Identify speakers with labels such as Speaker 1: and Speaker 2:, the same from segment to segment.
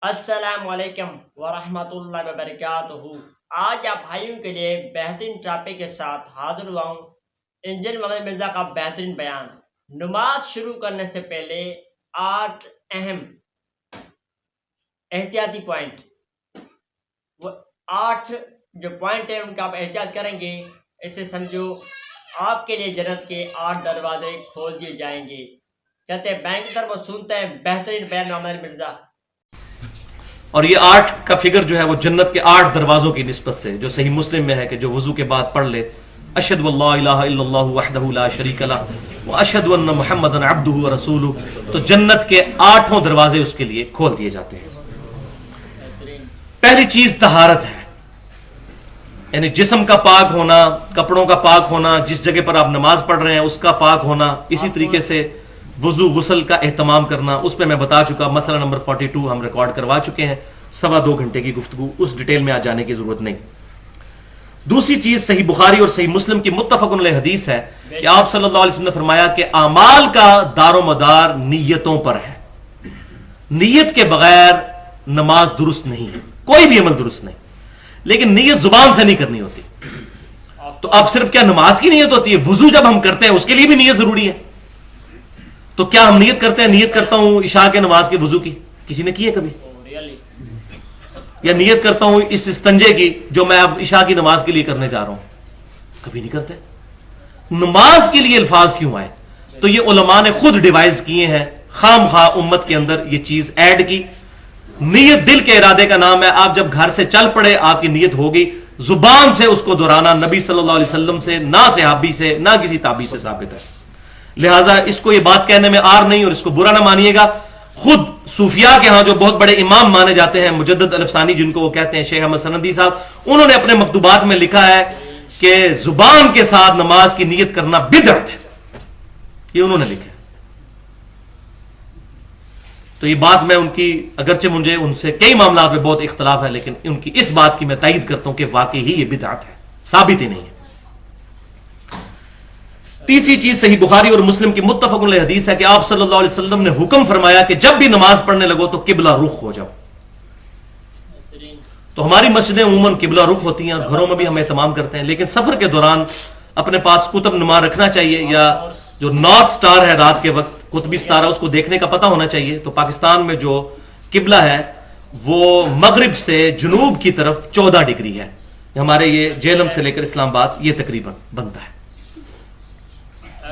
Speaker 1: السلام علیکم ورحمۃ اللہ وبرکاتہ۔ آج آپ بھائیوں کے لیے بہترین ٹاپک کے ساتھ حاضر ہوا ہوں۔ انجینئر محمد مرزا کا بہترین بیان۔ نماز شروع کرنے سے پہلے 8 اہم احتیاطی پوائنٹ، وہ 8 جو پوائنٹ ہیں ان کا آپ احتیاط کریں گے، اسے سمجھو آپ کے لیے جنت کے 8 دروازے کھول دیے جائیں گے۔ چلتے ہیں بینک کی طرف اور سنتے ہیں بہترین بیان محمد مرزا۔
Speaker 2: اور یہ 8 کا فگر جو ہے وہ جنت کے 8 دروازوں کی نسبت سے، جو صحیح مسلم میں ہے کہ جو وضو کے بعد پڑھ لے اشہد واللہ الہ الا اللہ وحدہ لا شریک لہ واشہد ان محمدا عبدہ ورسولہ، تو جنت کے 8 دروازے اس کے لیے کھول دیے جاتے ہیں۔ پہلی چیز طہارت ہے، یعنی جسم کا پاک ہونا، کپڑوں کا پاک ہونا، جس جگہ پر آپ نماز پڑھ رہے ہیں اس کا پاک ہونا، اسی طریقے سے وضو غسل کا اہتمام کرنا، اس پہ میں بتا چکا، مسئلہ نمبر 42 ہم ریکارڈ کروا چکے ہیں، 2.25 گھنٹے کی گفتگو، اس ڈیٹیل میں آ جانے کی ضرورت نہیں۔ دوسری چیز صحیح بخاری اور صحیح مسلم کی متفق علیہ حدیث ہے کہ آپ صلی اللہ علیہ وسلم نے فرمایا کہ اعمال کا دار و مدار نیتوں پر ہے، نیت کے بغیر نماز درست نہیں ہے، کوئی بھی عمل درست نہیں، لیکن نیت زبان سے نہیں کرنی ہوتی۔ تو اب صرف کیا نماز کی نیت ہوتی ہے؟ وضو جب ہم کرتے ہیں اس کے لیے بھی نیت ضروری ہے۔ تو کیا ہم نیت کرتے ہیں، نیت کرتا ہوں عشاء کے نماز کے وضو کی، کسی نے کی ہے کبھی؟ یا نیت کرتا ہوں اس استنجے کی جو میں اب عشاء کی نماز کے لیے کرنے جا رہا ہوں، کبھی نہیں کرتے۔ نماز کے لیے الفاظ کیوں آئے؟ تو یہ علماء نے خود ڈیوائز کیے ہیں، خام خواہ امت کے اندر یہ چیز ایڈ کی۔ نیت دل کے ارادے کا نام ہے، آپ جب گھر سے چل پڑے آپ کی نیت ہوگی، زبان سے اس کو دہرانا نبی صلی اللہ علیہ وسلم سے، نہ صحابی سے، نہ کسی تابعی سے ثابت ہے۔ لہٰذا اس کو یہ بات کہنے میں آر نہیں، اور اس کو برا نہ مانیے گا۔ خود صوفیاء کے ہاں جو بہت بڑے امام مانے جاتے ہیں، مجدد الفسانی جن کو وہ کہتے ہیں، شیخ احمد سندی صاحب، انہوں نے اپنے مکتوبات میں لکھا ہے کہ زبان کے ساتھ نماز کی نیت کرنا بدعت ہے، یہ انہوں نے لکھا ہے۔ تو یہ بات میں ان کی، اگرچہ مجھے ان سے کئی معاملات میں بہت اختلاف ہے، لیکن ان کی اس بات کی میں تائید کرتا ہوں کہ واقعی ہی یہ بدعت ہے، ثابت ہی نہیں ہے۔ تیسری چیز صحیح بخاری اور مسلم کی متفق علیہ حدیث ہے کہ آپ صلی اللہ علیہ وسلم نے حکم فرمایا کہ جب بھی نماز پڑھنے لگو تو قبلہ رخ ہو جاؤ۔ تو ہماری مسجدیں عموماً قبلہ رخ ہوتی ہیں، گھروں میں بھی ہم اہتمام کرتے ہیں، لیکن سفر کے دوران اپنے پاس قطب نما رکھنا چاہیے، یا جو نارتھ سٹار ہے رات کے وقت قطبی ستارہ، اس کو دیکھنے کا پتہ ہونا چاہیے۔ تو پاکستان میں جو قبلہ ہے وہ مغرب سے جنوب کی طرف 14 ڈگری ہے، ہمارے یہ جہلم سے لے کر اسلام آباد یہ تقریباً بنتا ہے۔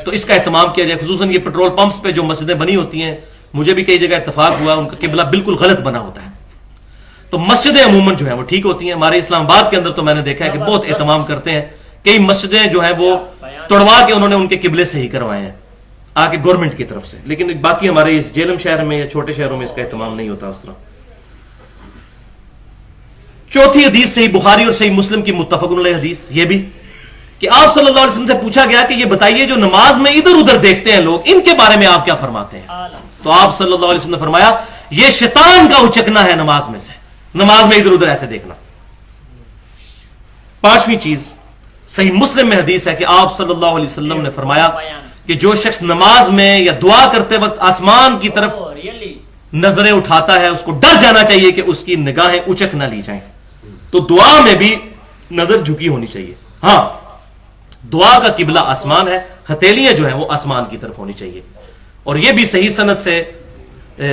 Speaker 2: تو اس کا اہتمام کیا جائے، خصوصاً یہ پیٹرول پمپس پہ جو مسجدیں بنی ہوتی ہیں، مجھے بھی کئی جگہ اتفاق ہوا ان کا قبلہ بالکل غلط بنا ہوتا ہے۔ تو مسجدیں عموماً جو ہیں وہ ٹھیک ہوتی ہیں، ہمارے اسلام آباد کے اندر تو میں نے دیکھا ہے کہ بہت اہتمام کرتے ہیں، کئی مسجدیں جو ہیں وہ توڑوا کے انہوں نے ان کے قبلے صحیح کروائے ہیں آ کے گورنمنٹ کی طرف سے، لیکن باقی ہمارے اس جہلم شہر میں یا چھوٹے شہروں میں اس کا اہتمام نہیں ہوتا اس طرح۔ چوتھی حدیث صحیح بخاری اور صحیح مسلم کی متفق علیہ حدیث یہ بھی کہ آپ صلی اللہ علیہ وسلم سے پوچھا گیا کہ یہ بتائیے جو نماز میں ادھر ادھر دیکھتے ہیں لوگ، ان کے بارے میں آپ کیا فرماتے ہیں؟ تو آپ صلی اللہ علیہ وسلم نے فرمایا یہ شیطان کا اچکنا ہے نماز میں سے، نماز میں ادھر ادھر ایسے دیکھنا۔ پانچویں چیز صحیح مسلم میں حدیث ہے کہ آپ صلی اللہ علیہ وسلم نے فرمایا کہ جو شخص نماز میں یا دعا کرتے وقت آسمان کی طرف نظریں اٹھاتا ہے، اس کو ڈر جانا چاہیے کہ اس کی نگاہیں اچک نہ لی جائیں۔ تو دعا میں بھی نظر جھکی ہونی چاہیے۔ ہاں، دعا کا قبلہ آسمان ہے، ہتھیلیاں جو ہیں وہ آسمان کی طرف ہونی چاہیے، اور یہ بھی صحیح سند سے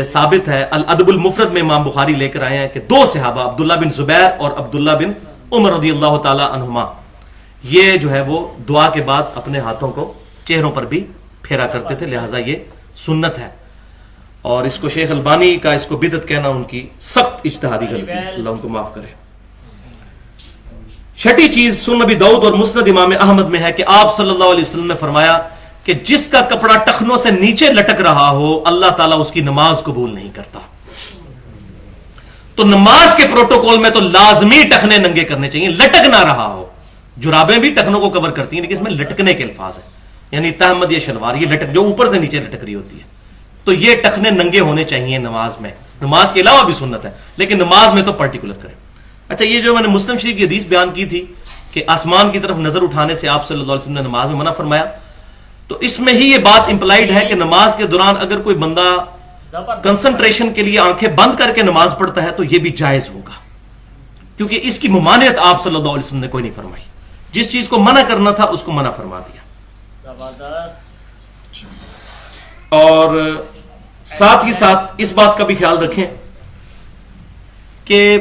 Speaker 2: ثابت ہے۔ الادب المفرد میں امام بخاری لے کر آئے ہیں کہ 2 صحابہ عبداللہ بن زبیر اور عبداللہ بن عمر رضی اللہ تعالی عنہما، یہ جو ہے وہ دعا کے بعد اپنے ہاتھوں کو چہروں پر بھی پھیرا کرتے تھے، لہٰذا یہ سنت ہے۔ اور اس کو شیخ البانی کا اس کو بدعت کہنا ان کی سخت اجتہادی غلطی ہے، اللہ ان کو معاف کرے۔ چھٹی چیز سنن ابی داؤد اور مسند امام احمد میں ہے کہ آپ صلی اللہ علیہ وسلم نے فرمایا کہ جس کا کپڑا ٹخنوں سے نیچے لٹک رہا ہو اللہ تعالیٰ اس کی نماز قبول نہیں کرتا۔ تو نماز کے پروٹوکول میں تو لازمی ٹخنے ننگے کرنے چاہیے، لٹک نہ رہا ہو۔ جرابیں بھی ٹخنوں کو کور کرتی ہیں، لیکن اس میں لٹکنے کے الفاظ ہیں، یعنی تہمد یا شلوار، یہ لٹک جو اوپر سے نیچے لٹک رہی ہوتی ہے، تو یہ ٹخنے ننگے ہونے چاہیے نماز میں۔ نماز کے علاوہ بھی سنت ہے، لیکن نماز میں تو پرٹیکولر کریں۔ اچھا، یہ جو میں نے مسلم شریف کی حدیث بیان کی تھی کہ آسمان کی طرف نظر اٹھانے سے آپ صلی اللہ علیہ وسلم نے نماز میں منع فرمایا، تو اس میں ہی یہ بات امپلائیڈ ہے کہ نماز کے دوران اگر کوئی بندہ کنسنٹریشن کے لیے آنکھیں بند کر کے نماز پڑھتا ہے تو یہ بھی جائز ہوگا، کیونکہ اس کی ممانعت آپ صلی اللہ علیہ وسلم نے کوئی نہیں فرمائی. جس چیز کو منع کرنا تھا اس کو منع فرما دیا. اور ساتھ ہی ساتھ اس بات کا بھی خیال رکھیں کہ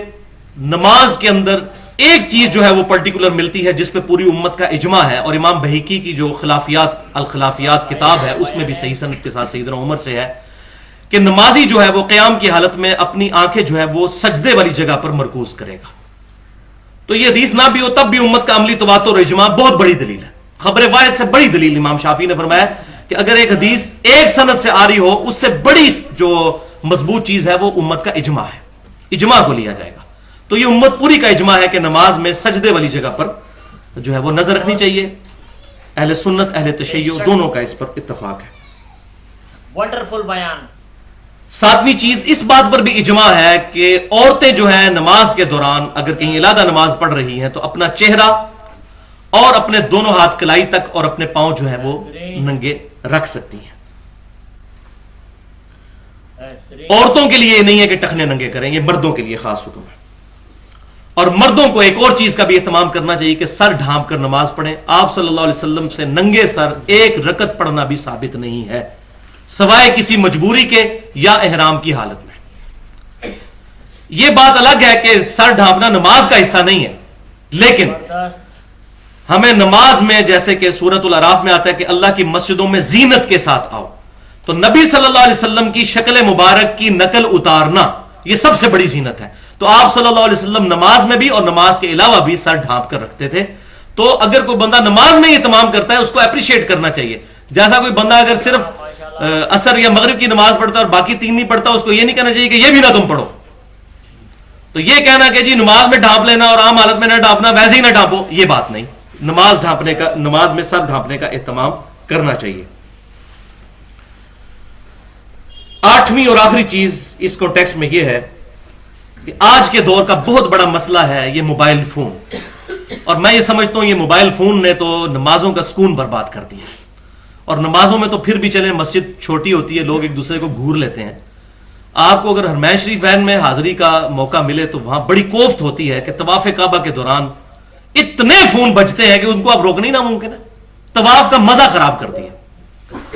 Speaker 2: نماز کے اندر ایک چیز جو ہے وہ پرٹیکولر ملتی ہے جس پہ پوری امت کا اجماع ہے، اور امام بہیقی کی جو الخلافیات کتاب ہے اس میں بھی صحیح سند کے ساتھ سیدنا عمر سے ہے کہ نمازی جو ہے وہ قیام کی حالت میں اپنی آنکھیں جو ہے وہ سجدے والی جگہ پر مرکوز کرے گا. تو یہ حدیث نہ بھی ہو تب بھی امت کا عملی تواتر اور اجماع بہت بڑی دلیل ہے. خبر واحد سے بڑی دلیل امام شافعی نے فرمایا کہ اگر ایک حدیث ایک سند سے آ رہی ہو اس سے بڑی جو مضبوط چیز ہے وہ امت کا اجماع ہے، اجماع کو لیا جائے گا. تو یہ امت پوری کا اجماع ہے کہ نماز میں سجدے والی جگہ پر جو ہے وہ نظر رکھنی چاہیے. اہل سنت اہل تشیع دونوں کا اس پر اتفاق ہے.
Speaker 1: ونڈرفل بیان.
Speaker 2: ساتویں چیز اس بات پر بھی اجماع ہے کہ عورتیں جو ہیں نماز کے دوران اگر کہیں علیحدہ نماز پڑھ رہی ہیں تو اپنا چہرہ اور اپنے دونوں ہاتھ کلائی تک اور اپنے پاؤں جو ہے وہ ننگے رکھ سکتی ہیں. عورتوں کے لیے یہ نہیں ہے کہ ٹخنے ننگے کریں، یہ مردوں کے لیے خاص حکم ہے. اور مردوں کو ایک اور چیز کا بھی اہتمام کرنا چاہیے کہ سر ڈھانپ کر نماز پڑھیں. آپ صلی اللہ علیہ وسلم سے ننگے سر ایک رکعت پڑھنا بھی ثابت نہیں ہے سوائے کسی مجبوری کے یا احرام کی حالت میں. یہ بات الگ ہے کہ سر ڈھانپنا نماز کا حصہ نہیں ہے، لیکن ہمیں نماز میں جیسے کہ سورۃ الاعراف میں آتا ہے کہ اللہ کی مسجدوں میں زینت کے ساتھ آؤ، تو نبی صلی اللہ علیہ وسلم کی شکل مبارک کی نقل اتارنا یہ سب سے بڑی زینت ہے. تو آپ صلی اللہ علیہ وسلم نماز میں بھی اور نماز کے علاوہ بھی سر ڈھانپ کر رکھتے تھے. تو اگر کوئی بندہ نماز میں یہ تمام کرتا ہے اس کو اپریشیٹ کرنا چاہیے. جیسا کوئی بندہ اگر صرف عصر یا مغرب کی نماز پڑھتا اور باقی تین نہیں پڑھتا، اس کو یہ نہیں کہنا چاہیے کہ یہ بھی نہ تم پڑھو. تو یہ کہنا کہ جی نماز میں ڈھانپ لینا اور عام حالت میں نہ ڈھانپنا، ویسے ہی نہ ڈھانپو، یہ بات نہیں. نماز میں سر ڈھانپنے کا اہتمام کرنا چاہیے. آٹھویں اور آخری چیز اس کانٹیکسٹ میں یہ ہے کہ آج کے دور کا بہت بڑا مسئلہ ہے یہ موبائل فون. اور میں یہ سمجھتا ہوں یہ موبائل فون نے تو نمازوں کا سکون برباد کر دیا. اور نمازوں میں تو پھر بھی چلیں مسجد چھوٹی ہوتی ہے، لوگ ایک دوسرے کو گھور لیتے ہیں. آپ کو اگر حرمین شریف وین میں حاضری کا موقع ملے تو وہاں بڑی کوفت ہوتی ہے کہ طواف کعبہ کے دوران اتنے فون بجتے ہیں کہ ان کو آپ روکنا ہی ناممکن ہے. طواف کا مزہ خراب کر دیا.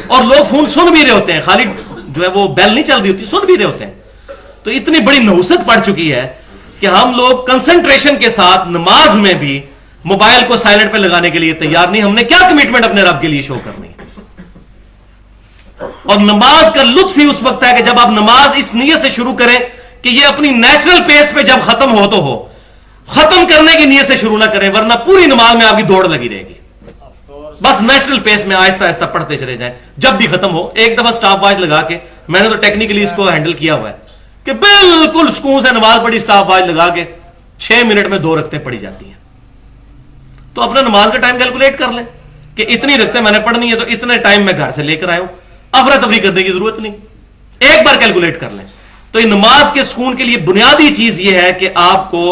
Speaker 2: اور لوگ فون سن بھی رہے ہوتے ہیں، خالی جو ہے وہ بیل نہیں چل رہی ہوتی، سن بھی رہے ہوتے ہیں. تو اتنی بڑی نحوست پڑ چکی ہے کہ ہم لوگ کنسنٹریشن کے ساتھ نماز میں بھی موبائل کو سائلنٹ پہ لگانے کے لیے تیار نہیں. ہم نے کیا کمٹمنٹ اپنے رب کے لیے شو کرنی ہے؟ اور نماز کا لطف ہی اس وقت ہے کہ جب آپ نماز اس نیت سے شروع کریں کہ یہ اپنی نیچرل پیس پہ جب ختم ہو تو ہو، ختم کرنے کی نیت سے شروع نہ کریں، ورنہ پوری نماز میں آپ کی دوڑ لگی رہے گی. بس نیچرل پیس میں آہستہ آہستہ پڑھتے چلے جائیں. جب بھی ختم ہو ایک دفعہ سٹاپ واچ لگا کے، میں نے تو ٹیکنیکلی اس کو ہینڈل کیا ہوا ہے کہ بالکل سکون سے نماز پڑھی، سٹاپ واچ لگا کے 6 منٹ میں 2 رکعتیں پڑھی جاتی ہیں. تو اپنا نماز کا ٹائم کیلکولیٹ کر لیں کہ اتنی رکعتیں میں نے پڑھنی ہے تو اتنے ٹائم میں گھر سے لے کر آیا ہوں. افراتفری کرنے کی ضرورت نہیں، ایک بار کیلکولیٹ کر لیں. تو یہ نماز کے سکون کے لیے بنیادی چیز یہ ہے کہ آپ کو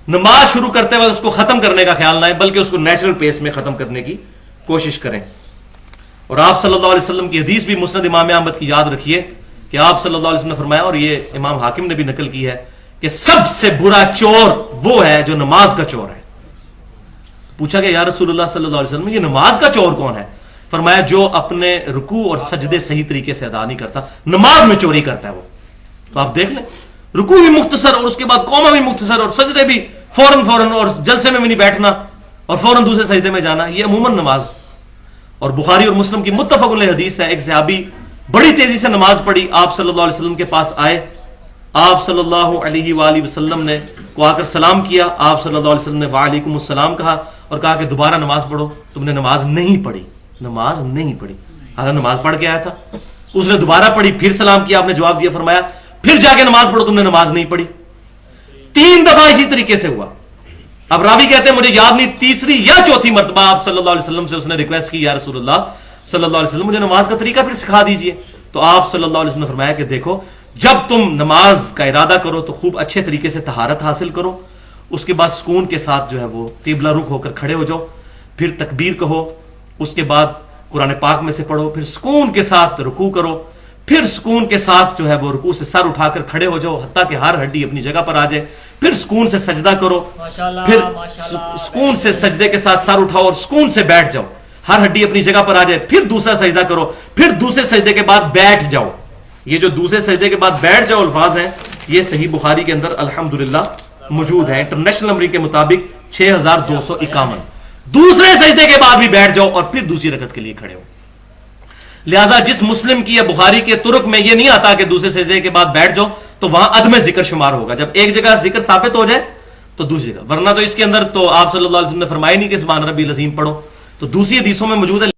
Speaker 2: نماز شروع کرتے وقت اس کو ختم کرنے کا خیال نہ ہے، بلکہ اس کو نیچرل پیس میں ختم کرنے کی کوشش کریں. اور آپ صلی اللہ علیہ وسلم کی حدیث بھی مسند امام احمد کی یاد رکھیے کہ آپ صلی اللہ علیہ وسلم نے فرمایا، اور یہ امام حاکم نے بھی نقل کی ہے، کہ سب سے برا چور وہ ہے جو نماز کا چور ہے. پوچھا کہ یا رسول اللہ صلی اللہ علیہ وسلم یہ نماز کا چور کون ہے؟ فرمایا جو اپنے رکوع اور سجدے صحیح طریقے سے ادا نہیں کرتا، نماز میں چوری کرتا ہے وہ. تو آپ دیکھ لیں، رکوع بھی مختصر اور اس کے بعد قوما بھی مختصر اور سجدے بھی فوراً اور جلسے میں بھی نہیں بیٹھنا اور فوراً دوسرے سجدے میں جانا، یہ عموماً نماز. اور بخاری اور مسلم کی متفق علیہ حدیث ہے، ایک صحابی بڑی تیزی سے نماز پڑھی، آپ صلی اللہ علیہ وسلم کے پاس آئے، آپ صلی اللہ علیہ وآلہ وسلم نے کو آ کر سلام کیا، آپ صلی اللہ علیہ وسلم نے وعلیکم السلام کہا اور کہا کہ دوبارہ نماز پڑھو. تم نے نماز نہیں پڑھی، نماز نہیں پڑھی. حالانکہ نماز پڑھ کے آیا تھا. اس نے دوبارہ پڑھی، پھر سلام کیا، آپ نے جواب دیا، فرمایا پھر جا کے نماز پڑھو، تم نے نماز نہیں پڑھی. 3 دفعہ اسی طریقے سے ہوا. اب راوی کہتے ہیں مجھے یاد نہیں، تیسری یا چوتھی مرتبہ آپ صلی اللہ علیہ وسلم سے اس نے ریکویسٹ کی، یا رسول اللہ صلی اللہ علیہ وسلم مجھے نماز کا طریقہ پھر سکھا دیجئے. تو آپ صلی اللہ علیہ وسلم نے فرمایا کہ دیکھو جب تم نماز کا ارادہ کرو تو خوب اچھے طریقے سے طہارت حاصل کرو، اس کے بعد سکون کے ساتھ جو ہے وہ قبلہ رخ ہو کر کھڑے ہو جاؤ، پھر تکبیر کہو، اس کے بعد قرآن پاک میں سے پڑھو، پھر سکون کے ساتھ رکوع کرو، پھر سکون کے ساتھ جو ہے وہ رکوع سے سر اٹھا کر کھڑے ہو جاؤ حتیٰ کہ ہر ہڈی اپنی جگہ پر آ جائے، پھر سکون سے سجدہ کرو، پھر سکون سے سجدے کے ساتھ سر اٹھاؤ اور سکون سے بیٹھ جاؤ، ہر ہڈی اپنی جگہ پر آ جائے، پھر دوسرا سجدہ کرو، پھر دوسرے سجدے کے بعد بیٹھ جاؤ۔ یہ جو دوسرے سجدے کے بعد بیٹھ جاؤ الفاظ ہیں، یہ صحیح بخاری کے اندر الحمدللہ موجود ہے، انٹرنیشنل نمبر کے مطابق 6251۔ دوسرے سجدے کے بعد بھی بیٹھ جاؤ اور پھر دوسری رکعت کے لیے کھڑے ہو۔ لہٰذا جس مسلم کی یا بخاری کے طرق میں یہ نہیں آتا کہ دوسرے سجدے کے بعد بیٹھ جاؤ تو وہاں عدم ذکر شمار ہوگا، جب ایک جگہ ذکر ثابت ہو جائے تو دوسری جگہ، ورنہ تو اس کے اندر تو آپ صلی اللہ علیہ وسلم نے فرمایا نہیں کہ سبحان ربی العظیم پڑھو، تو دوسری حدیثوں میں موجود ہے۔